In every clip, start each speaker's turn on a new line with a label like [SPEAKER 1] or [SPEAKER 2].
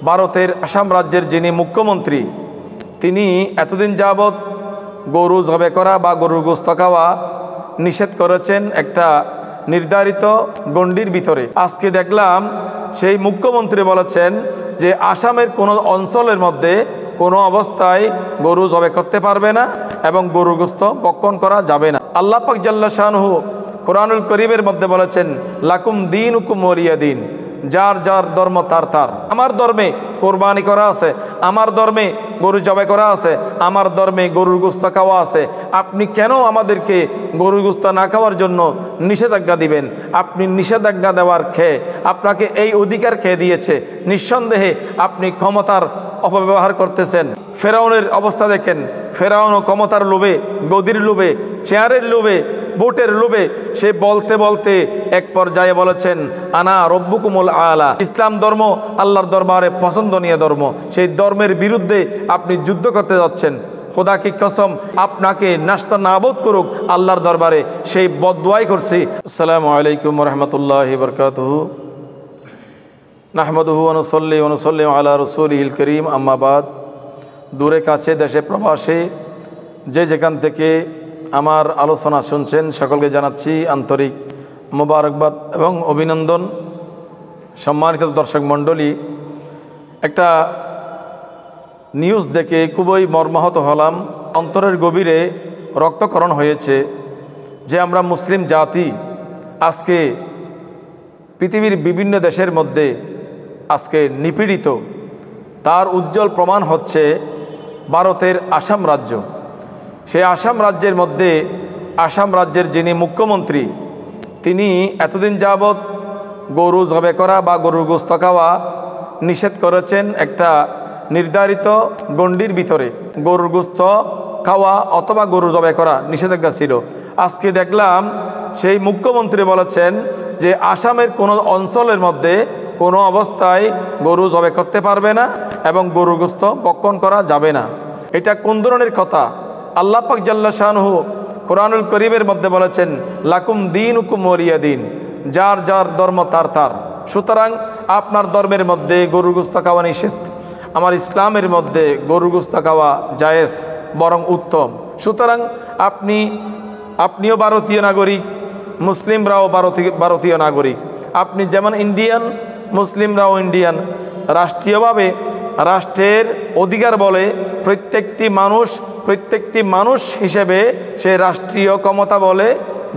[SPEAKER 1] ভারতের আসাম রাজ্যের যিনি মুখ্যমন্ত্রী, তিনি এতদিন যাবৎ গরু জবে করা বা গরুর গোশত খাওয়া নিষেধ করেছেন একটা নির্ধারিত গণ্ডির ভিতরে। আজকে দেখলাম সেই মুখ্যমন্ত্রী বলেছেন যে আসামের কোনো অঞ্চলের মধ্যে কোনো অবস্থায় গরু জবে করতে পারবে না এবং গরুর গোশত ভক্ষণ করা যাবে না। আল্লাহ পাক জাল্লা শানহু কোরআনুল করিমের মধ্যে বলেছেন, লাকুম দীনুকুম ওয়ালিয়া দিন, যার যার ধর্ম তার তার। আমার ধর্মে কোরবানি করা আছে, আমার ধর্মে গরু জবাই করা আছে, আমার ধর্মে গরুর গোশত খাওয়া আছে। আপনি কেন আমাদেরকে গরুর গোশত না খাওয়ার জন্য নিষেধাজ্ঞা দিবেন? আপনি নিষেধাজ্ঞা দেওয়ার খেয়ে আপনাকে এই অধিকার খেয়ে দিয়েছে। নিঃসন্দেহে আপনি ক্ষমতার অপব্যবহার করতেছেন। ফেরাউনের অবস্থা দেখেন, ফেরাউনও ক্ষমতার লোভে, গদির লোভে, চেয়ারের লোভে, ভোটের লোভে সে বলতে বলতে এক পর্যায়ে বলেছেন, আনা রব্বুকুমুল আলা। ইসলাম ধর্ম আল্লাহর দরবারে পছন্দনীয় ধর্ম, সেই ধর্মের বিরুদ্ধে আপনি যুদ্ধ করতে যাচ্ছেন। খোদা কি কসম, আপনাকে নাস্তা নাবুদ করুক আল্লাহর দরবারে, সেই বদদুয়াই করছি। আসসালামু আলাইকুম ওয়া রাহমাতুল্লাহি ওয়া বারাকাতুহু। নাহমাদুহু ওয়া নুসাল্লি ওয়া নুসাল্লিমু আলা রাসূলিহিল কারীম, আম্মা বাদ। দূরে কাছে দেশে প্রবাসে যে যেখান থেকে আমার আলোচনা শুনছেন সকলকে জানাচ্ছি আন্তরিক মোবারকবাদ এবং অভিনন্দন। সম্মানিত দর্শক মণ্ডলী, একটা নিউজ দেখে খুবই মর্মাহত হলাম। অন্তরের গভীরে রক্তক্ষরণ হয়েছে যে আমরা মুসলিম জাতি আজকে পৃথিবীর বিভিন্ন দেশের মধ্যে আজকে নিপীড়িত। তার উজ্জ্বল প্রমাণ হচ্ছে ভারতের আসাম রাজ্য। সেই আসাম রাজ্যের মধ্যে আসাম রাজ্যের যিনি মুখ্যমন্ত্রী, তিনি এতদিন যাবৎ গরু জবে করা বা গরুর গোশত খাওয়া নিষেধ করেছেন একটা নির্ধারিত গণ্ডির ভিতরে। গরুর গোশত খাওয়া অথবা গরু জবে করা নিষেধাজ্ঞা ছিল। আজকে দেখলাম সেই মুখ্যমন্ত্রী বলেছেন যে আসামের কোনো অঞ্চলের মধ্যে কোনো অবস্থায় গরু জবে করতে পারবে না এবং গরুর গোশত ভক্ষণ করা যাবে না। এটা কোন ধরনের কথা? আল্লাহ পাক জাল্লা শানহু কোরআনুল করিমের মধ্যে বলেছেন, লাকুম দীনুকুম ওয়ালিয়া দিন, যার যার ধর্ম তার তার। সুতরাং আপনার ধর্মের মধ্যে গরুর গোশত খাওয়া নিষেধ, আমার ইসলামের মধ্যে গরুর গোশত খাওয়া জায়েজ, বরং উত্তম। সুতরাং আপনিও ভারতীয় নাগরিক, মুসলিমরাও ভারতীয় নাগরিক। আপনি যেমন ইন্ডিয়ান, মুসলিমরাও ইন্ডিয়ান। রাষ্ট্রীয়ভাবে রাষ্ট্রের অধিকার বলে প্রত্যেকটি মানুষ হিসেবে সে রাষ্ট্রীয় ক্ষমতা বলে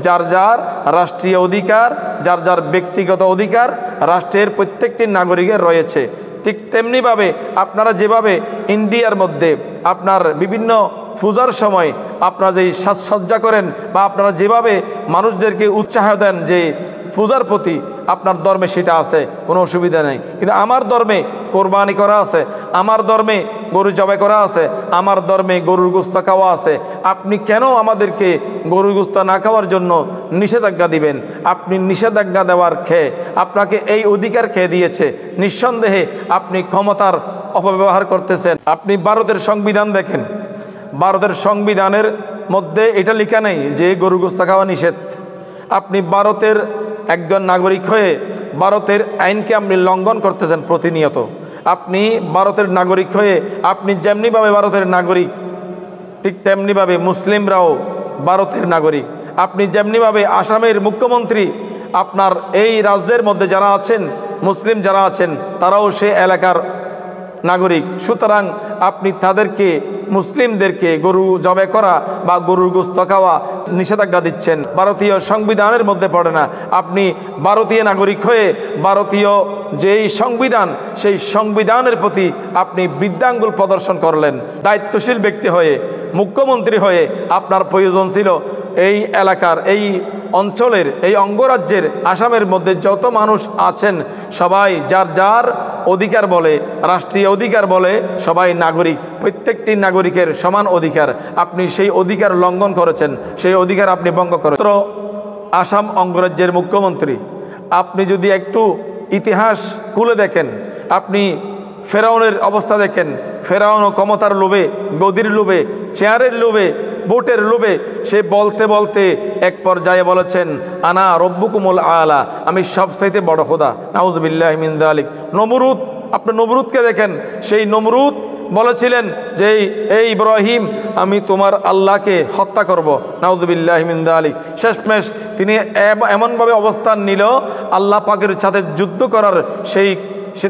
[SPEAKER 1] যার যার রাষ্ট্রীয় অধিকার, যার যার ব্যক্তিগত অধিকার রাষ্ট্রের প্রত্যেকটি নাগরিকের রয়েছে। ঠিক তেমনিভাবে আপনারা যেভাবে ইন্ডিয়ার মধ্যে আপনার বিভিন্ন পূজার সময় আপনারা যেই সাজসজ্জা করেন বা আপনারা যেভাবে মানুষদেরকে উৎসাহ দেন যে পূজার প্রতি, আপনার ধর্মে সেটা আছে, কোনো অসুবিধা নেই। কিন্তু আমার ধর্মে কোরবানি করা আছে, আমার ধর্মে গরু জবাই করা আছে, আমার ধর্মে গরুর গোশত খাওয়া আছে। আপনি কেন আমাদেরকে গরুর গোশত না খাওয়ার জন্য নিষেধাজ্ঞা দিবেন? আপনি নিষেধাজ্ঞা দেওয়ার খেয়ে আপনাকে এই অধিকার খেয়ে দিয়েছে। নিঃসন্দেহে আপনি ক্ষমতার অপব্যবহার করতেছেন। আপনি ভারতের সংবিধান দেখেন, ভারতের সংবিধানের মধ্যে এটা লেখা নেই যে গরুর গোশত খাওয়া নিষেধ। আপনি ভারতের একজন নাগরিক হয়ে ভারতের আইনকে আপনি লঙ্ঘন করতেছেন প্রতিনিয়ত। আপনি ভারতের নাগরিক হয়ে আপনি যেমনিভাবে ভারতের নাগরিক, ঠিক তেমনিভাবে মুসলিমরাও ভারতের নাগরিক। আপনি যেমনিভাবে আসামের মুখ্যমন্ত্রী, আপনার এই রাজ্যের মধ্যে যারা আছেন, মুসলিম যারা আছেন, তারাও সে এলাকার নাগরিক। সুতরাং আপনি তাদেরকে, মুসলিমদেরকে গরু জবাই করা বা গরুর গোশত খাওয়া নিষেধাজ্ঞা দিচ্ছেন। ভারতীয় সংবিধানের মধ্যে পড়ে না। আপনি ভারতীয় নাগরিক হয়ে ভারতীয় যেই সংবিধান, সেই সংবিধানের প্রতি আপনি বৃদ্ধাঙ্গুল প্রদর্শন করলেন। দায়িত্বশীল ব্যক্তি হয়ে, মুখ্যমন্ত্রী হয়ে আপনার প্রয়োজন ছিল এই এলাকার, এই অঞ্চলের, এই অঙ্গরাজ্যের আসামের মধ্যে যত মানুষ আছেন সবাই যার যার অধিকার বলে, রাষ্ট্রীয় অধিকার বলে সবাই নাগরিক, প্রত্যেকটি নাগরিকের সমান অধিকার। আপনি সেই অধিকার লঙ্ঘন করেছেন, সেই অধিকার আপনি ভঙ্গ করেছেন। আসাম অঙ্গরাজ্যের মুখ্যমন্ত্রী, আপনি যদি একটু ইতিহাস খুলে দেখেন, আপনি ফেরাউনের অবস্থা দেখেন। ফেরাউনও ক্ষমতার লোভে, গদির লোভে, চেয়ারের লোভে, ভোটের লোভে সে বলতে বলতে এক পর্যায়ে বলেছেন, আনা রব্বুকুমুল আলা, আমি সবচাইতে বড় খোদা। নাউজুবিল্লাহি মিন যালিক। নমরুদ আপনি নমরুদকে দেখেন, সেই নমরুদ বলেছিলেন যে এই ইব্রাহিম আমি তোমার আল্লাহকে হত্যা করব, নাউযুবিল্লাহি মিন যালিক। শেষমেশ তিনি এমনভাবে অবস্থান নিল, আল্লাহ পাকের সাথে যুদ্ধ করার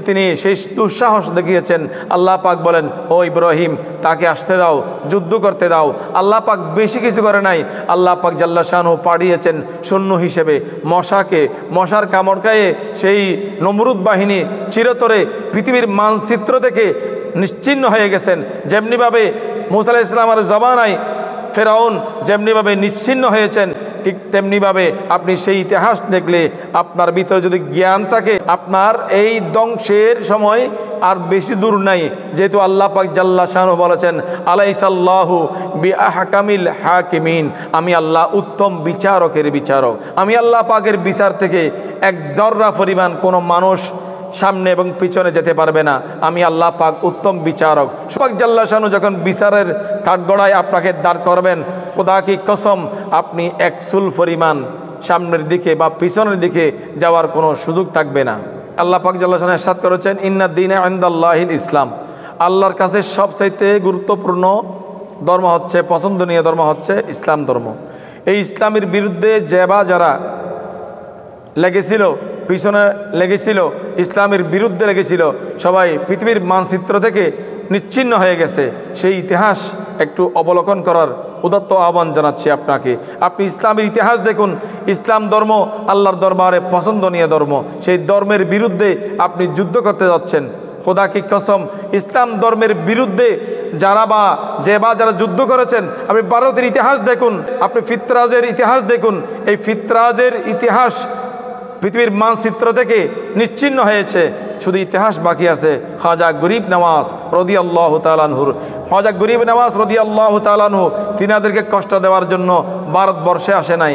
[SPEAKER 1] তিনি সেই দুঃসাহস দেখিয়েছেন। আল্লাহ পাক বলেন, ও ইব্রাহিম তাকে আসতে দাও, যুদ্ধ করতে দাও। আল্লাহ পাক বেশি কিছু করে নাই, আল্লাহ পাক জাল্লা শানহু পাঠিয়েছেন সৈন্য হিসেবে মশাকে। মশার কামড় খায়ে সেই নমরুদ বাহিনী চিরতরে পৃথিবীর মানচিত্র থেকে নিশ্চিহ্ন হয়ে গেছেন। যেমনিভাবে মূসা আলাইহিস সালামের জামানায় ফেরাউন যেমনিভাবে নিশ্চিহ্ন হয়েছেন, ঠিক তেমনিভাবে আপনি সেই ইতিহাস দেখলে আপনার ভিতরে যদি জ্ঞান থাকে, আপনার এই ধ্বংসের সময় আর বেশি দূর নাই। যেহেতু আল্লাহ পাক জাল্লা শানহু বলেছেন, আলাইসাল্লাহু বিআহকামিল হাকিমিন, আমি আল্লাহ উত্তম বিচারকের বিচারক। আমি আল্লাহ পাকের বিচার থেকে এক জর্রা পরিমাণ কোনো মানুষ সামনে এবং পিছনে যেতে পারবে না। আমি আল্লাহ পাক উত্তম বিচারক। পাক জাল্লা শানহু যখন বিচারের কাঠগড়ায় আপনাকে দাঁড় করবেন, খোদা কি কসম আপনি এক চুল পরিমাণ সামনের দিকে বা পিছনের দিকে যাওয়ার কোনো সুযোগ থাকবে না। আল্লাহ পাক জাল্লা শানহু ইরশাদ করেছেন, ইন্নাদ দীনা ইনদাল্লাহিল ইসলাম, আল্লাহর কাছে সবচাইতে গুরুত্বপূর্ণ ধর্ম হচ্ছে, পছন্দনীয় ধর্ম হচ্ছে ইসলাম ধর্ম। এই ইসলামের বিরুদ্ধে যারা লেগেছিল, পিছনে লেগেছিল, ইসলামের বিরুদ্ধে লেগেছিল, সবাই পৃথিবীর মানচিত্র থেকে নিচ্ছিন্ন হয়ে গেছে। সেই ইতিহাস একটু অবলোকন করার উদাত্ত আহ্বান জানাচ্ছি আপনাকে। আপনি ইসলামের ইতিহাস দেখুন। ইসলাম ধর্ম আল্লাহর দরবারে পছন্দনীয় ধর্ম। সেই ধর্মের বিরুদ্ধে আপনি যুদ্ধ করতে যাচ্ছেন। খোদা কি কসম, ইসলাম ধর্মের বিরুদ্ধে যারা যুদ্ধ করেছেন, আপনি ভারতের ইতিহাস দেখুন, আপনি ফিতরাজের ইতিহাস দেখুন। এই ফিতরাজের ইতিহাস পৃথিবীর মানচিত্র থেকে নিচ্ছিন্ন হয়েছে, শুধু ইতিহাস বাকি আছে খাজা গরিব নওয়াজ রাদিয়াল্লাহু তাআলা আনহুর। খাজা গরিব নওয়াজ রাদিয়াল্লাহু তাআলা আনহু তিনাদেরকে কষ্ট দেওয়ার জন্য ভারতবর্ষে আসে নাই,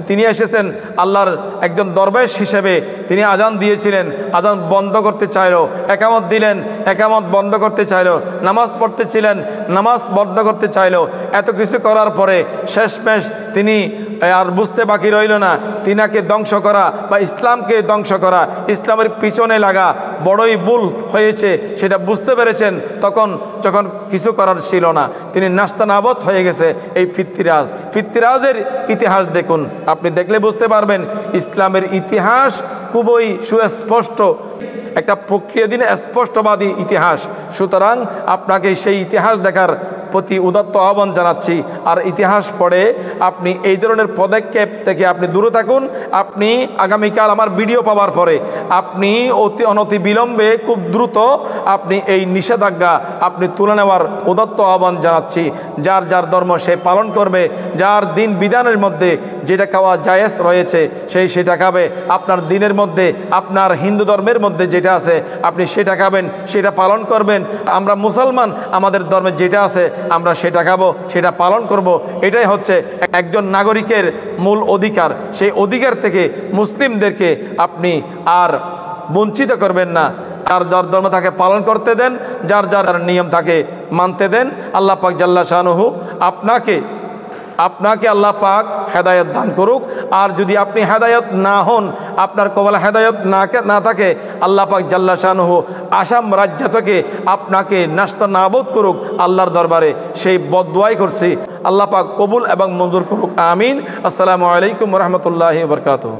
[SPEAKER 1] তিনি এসেছেন আল্লাহর একজন দরবেশ হিসেবে। তিনি আজান দিয়েছিলেন, আজান বন্ধ করতে চাইলো, একামত দিলেন, একামত বন্ধ করতে চাইলো, নামাজ পড়তেছিলেন, নামাজ বন্ধ করতে চাইলো। এত কিছু করার পরে শেষমেশ তিনি আর বুঝতে বাকি রইল না, তিনাকে ধ্বংস করা বা ইসলামকে ধ্বংস করা, ইসলামের পিছনে লাগা বড়ই ভুল হয়েছে সেটা বুঝতে পেরেছেন। তখন যখন কিছু করার ছিল না, তিনি নাস্তানাবদ হয়ে গেছে। এই ফিতরাজের ইতিহাস দেখুন, আপনি দেখলে বুঝতে পারবেন ইসলামের ইতিহাস খুবই সুস্পষ্ট, একটা প্রক্রিয়াধীন স্পষ্টবাদী ইতিহাস। সুতরাং আপনাকে সেই ইতিহাস দেখার প্রতি উদাত্ত আহ্বান জানাচ্ছি। আর ইতিহাস পড়ে আপনি এই ধরনের পদক্ষেপ থেকে আপনি দূরে থাকুন। আপনি আগামীকাল আমার ভিডিও পাওয়ার পরে আপনি অনতি বিলম্বে খুব দ্রুত আপনি এই নিষেধাজ্ঞা আপনি তুলে নেওয়ার উদাত্ত আহ্বান জানাচ্ছি। যার যার ধর্ম সে পালন করবে, যার দিন বিধানের মধ্যে যেটা খাওয়া জায়েজ রয়েছে সেটা খাবে। আপনার দিনের মধ্যে, আপনার হিন্দু ধর্মের মধ্যে যেটা আছে আপনি সেটা খাবেন, সেটা পালন করবেন। আমরা মুসলমান, আমাদের ধর্মে যেটা আছে আমরা সেটা খাবো, সেটা পালন করব। এটাই হচ্ছে একজন নাগরিকের মূল অধিকার। সেই অধিকার থেকে মুসলিমদেরকে আপনি আর বঞ্চিত করবেন না। যার যার ধর্ম তাকে পালন করতে দেন, যার যার নিয়ম তাকে মানতে দেন। আল্লাহ পাক জাল্লা শানহু আপনাকে আল্লাহ পাক হেদায়ত দান করুক। আর যদি আপনি হেদায়ত না হন, আপনার কপালে হেদায়ত না থাকে, আল্লাহ পাক জাল্লা শানহু আসাম রাজ্য থেকে আপনাকে নাস্তানাবুদ করুক আল্লাহর দরবারে, সেই বদদুয়াই করছি। আল্লাহ পাক কবুল এবং মঞ্জুর করুক, আমিন। আসসালামু আলাইকুম ওয়া রাহমাতুল্লাহি ওয়া বারাকাতুহু।